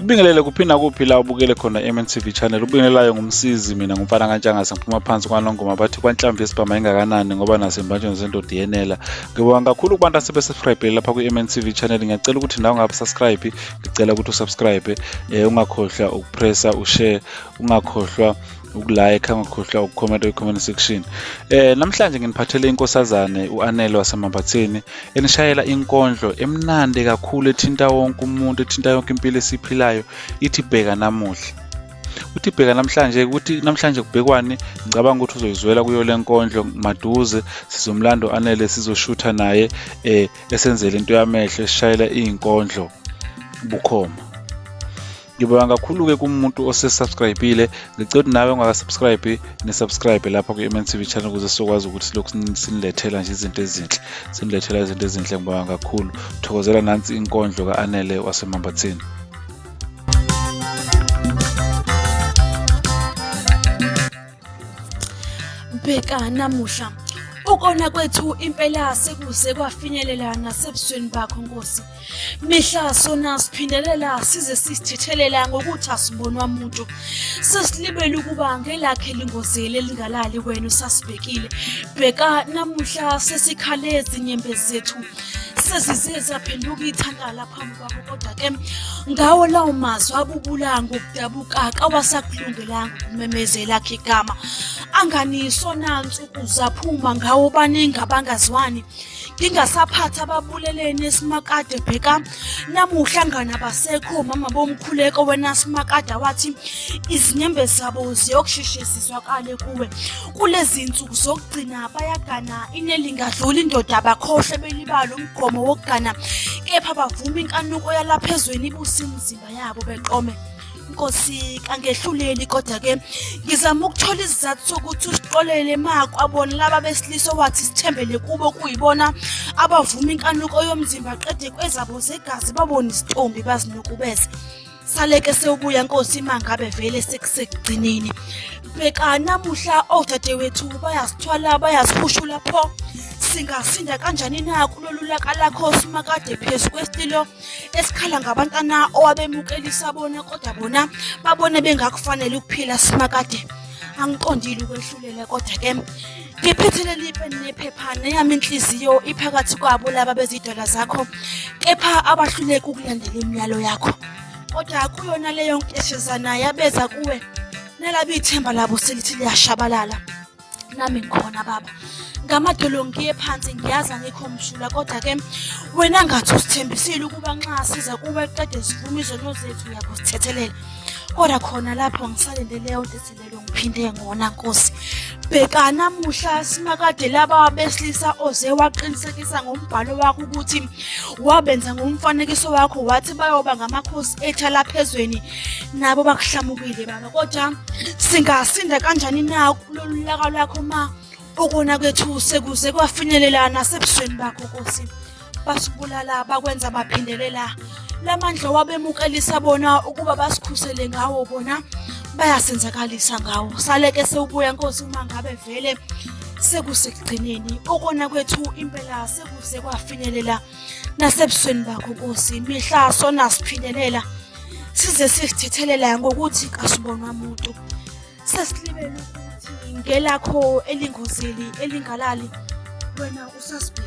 Ngikubingelele kuphinda kuphi la ubukele khona MNTV channel. Ubingelelayo ngumsizi mina ngumfana kaNtshangase ngiphuma phansi kwanongoma bathi kwanhlamvu yesibhama engakanani ngoba nasembanjweni zendoda iyenela. Ngibonga kakhulu kubantu asebesubscribe lapha ku-MNTV channel. Ngiyacela ukuthi nawe ungabe subscribe, ngicela ukuthi usubscribe, ungakhohlwa ukupressa ushare, ungakhohlwa ukulike, ungakhohlwa ukucomment comment section. Namhlanje nginiphathele inkosazane uAnele wasemambatheni enishayela inkondlo emnandi kakhulu ethinta wonke umuntu, ethinta yonke impilo esiphilayo, ithi Bheka Namuhla. Uthi bheka namhlanje ukuthi namhlanje kubhekwani, ngicabanga ukuthi uzoyizwela kuyo le nkondlo maduze sizomlando Anele sizoshutha naye esenzele into yamehlo esishayela inkondlo bukhoma. Ngibonga kakhulu-ke kumuntu osesubscribile. Ngicela ukuthi nawe ungakasubscribe ne-subscribe lapha ku-MNTV channel ukuze sizokwazi ukuthi lokhu sinilethela nje izinto ezinhle. Sinilethela izinto ezinhle, ngibonga kakhulu. Thokozela nansi inkondlo ka-Anele wasemambatheni. Bheka namuhla ukona kwethu impela sekuze kwafinyelela nasebusweni bakho Nkosi. Mihla sona siphindelela size sisithethelela ngokuthi asibonwa umuntu. Sesilibele ukuba ngelakhe lingozeli elingalali wena usasibhekile. Bheka namuhla sesikhale ezinyembezi zethu. Sezize zaphenduka ithandala phambi kwakho kodwa ke ngawo lawo mazwi abubula ngokudabuka kawasakulungelanga ukumemezela lakhe igama. Anganisona nsuku zaphuma ngawo baningi abangazwani. Ngingasaphatha ababuleleni esimakade bheka namuhla ngana basekho mama bomkhuleko wena simakada wathi izinyembezi zabo ziyokushishizizwakale kuwe. Kulezi insuku zokugcina bayagana inelingadlula indoda abakhohle belibala umgomo wokugana kepha bavuma inkanuko yalaphezweni ibusa imizimba yabo beqome. Nkosi kangehluleli kodwa ke ngizama ukuthola isizathu sokuthi usiqolele mako abona laba besilisa wathi sithembele kubo kuyibona abavuma inkanuko yomzimba qede kwezabo zegazi babona isitombi bazinukubeze. Saleke sewubuya Nkosi mangabe vele sekusekugcineni. Bheka namuhla odadewethu bayasithwala bayasihushula pho. Singasinda kanjani na kulolulaka lakho simakade phezu kwesitilo esikhala ngabantwana owabemukelisa bona kodwa bona babone bengakufanele ukuphila simakade. Angiqondile ukwehlulela kodwa ke ngiphethele lipeni nephephana yami inhliziyo iphakathi kwabo laba bezidala zakho kepha abahluleka ukulandela imiyalo yakho. Kodwa kuyona leyo nkeshezana yabeza kuwe nalabo ithemba labo selithi liyashabalala. Nami ngikhona baba. Ngamadolo ngiye phansi ngiyaza ngikho mshula kodwa ke wena ngathi usithembisile ukuba nxa siza kuwe qede sivume izono zethu uyakusithethelela. Kodwa khona lapho ngisalendele yonteselelo ngiphinde ngona Nkosi. Bheka namuhla simakade laba besilisa oze waqinisekisa ngombhalo wakho ukuthi wabenza ngomfanekiso wakho wathi bayoba ngamakhosi ethala phezweni nabo bakuhlamukile baba. Kodwa singasinda kanjani na kulolulaka lwakho ma ukona kwethu sekuze kwafinyelela nasebusweni bakho Nkosi. Basibulala bakwenza baphindelela lamandla wabemukelisa bona ukuba basikhusele ngawo bona bayasenzakalisa ngawo. Saleke sewubuya Nkosi uma ngabe vele sekusekugcineni ukona kwethu impela sekuze kwafinyelela nasebusweni bakho Nkosi. Mihla sona siphindelela size sisithethelela ngokuthi kasibonwa umuntu. Sesilibele ukuthi ngelakho elingozeli elingalali wena usasibhekile.